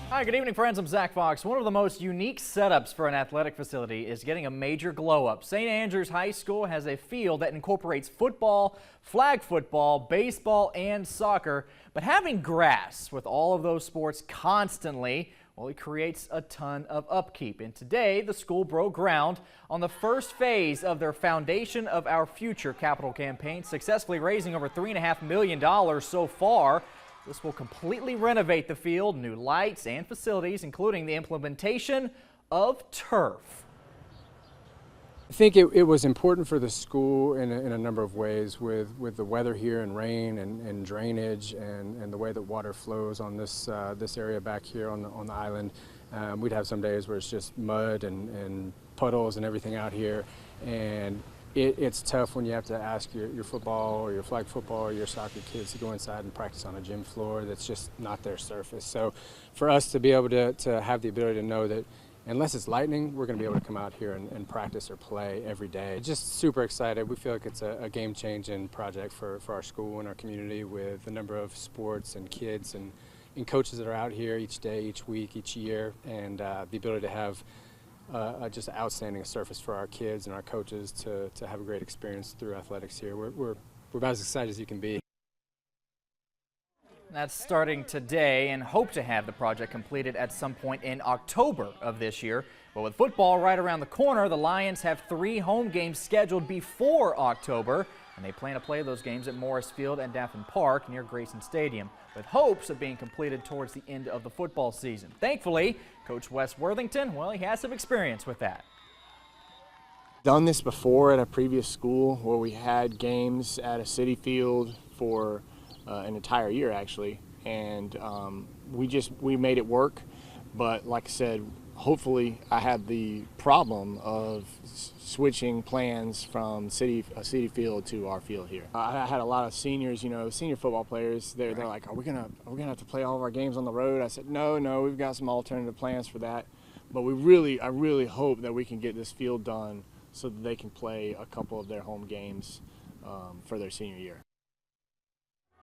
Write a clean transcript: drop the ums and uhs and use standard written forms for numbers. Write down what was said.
Hi, good evening, friends. I'm Zach Fox. One of the most unique setups for an athletic facility is getting a major glow-up. St. Andrews High School has a field that incorporates football, flag football, baseball, and soccer. But having grass with all of those sports constantly, well, it creates a ton of upkeep. And today, the school broke ground on the first phase of their Foundation of Our Future capital campaign, successfully raising over $3.5 million so far. This will completely renovate the field, new lights and facilities, including the implementation of turf. I think it was important for the school in a number of ways with the weather here and rain and drainage and the way that water flows on this area back here on the island. We'd have some days where it's just mud and puddles and everything out here, and it's tough when you have to ask your football or your flag football or your soccer kids to go inside and practice on a gym floor that's just not their surface. So for us to be able to have the ability to know that unless it's lightning, we're going to be able to come out here and practice or play every day. Just super excited. We feel like it's a game-changing project for our school and our community, with the number of sports and kids and coaches that are out here each day, each week, each year, and the ability to have just an outstanding surface for our kids and our coaches to have a great experience through athletics here. We're about as excited as you can be. That's starting today, and hope to have the project completed at some point in October of this year. But with football right around the corner, the Lions have 3 home games scheduled before October, and they plan to play those games at Morris Field and Daffin Park near Grayson Stadium, with hopes of being completed towards the end of the football season. Thankfully, Coach Wes Worthington, well, he has some experience with that. Done this before at a previous school where we had games at a city field for an entire year, actually, and we made it work. But like I said, hopefully I had the problem of switching plans from a city field to our field here. I had a lot of seniors, senior football players. They're like, are we gonna have to play all of our games on the road? I said, no, we've got some alternative plans for that. But I really hope that we can get this field done so that they can play a couple of their home games for their senior year.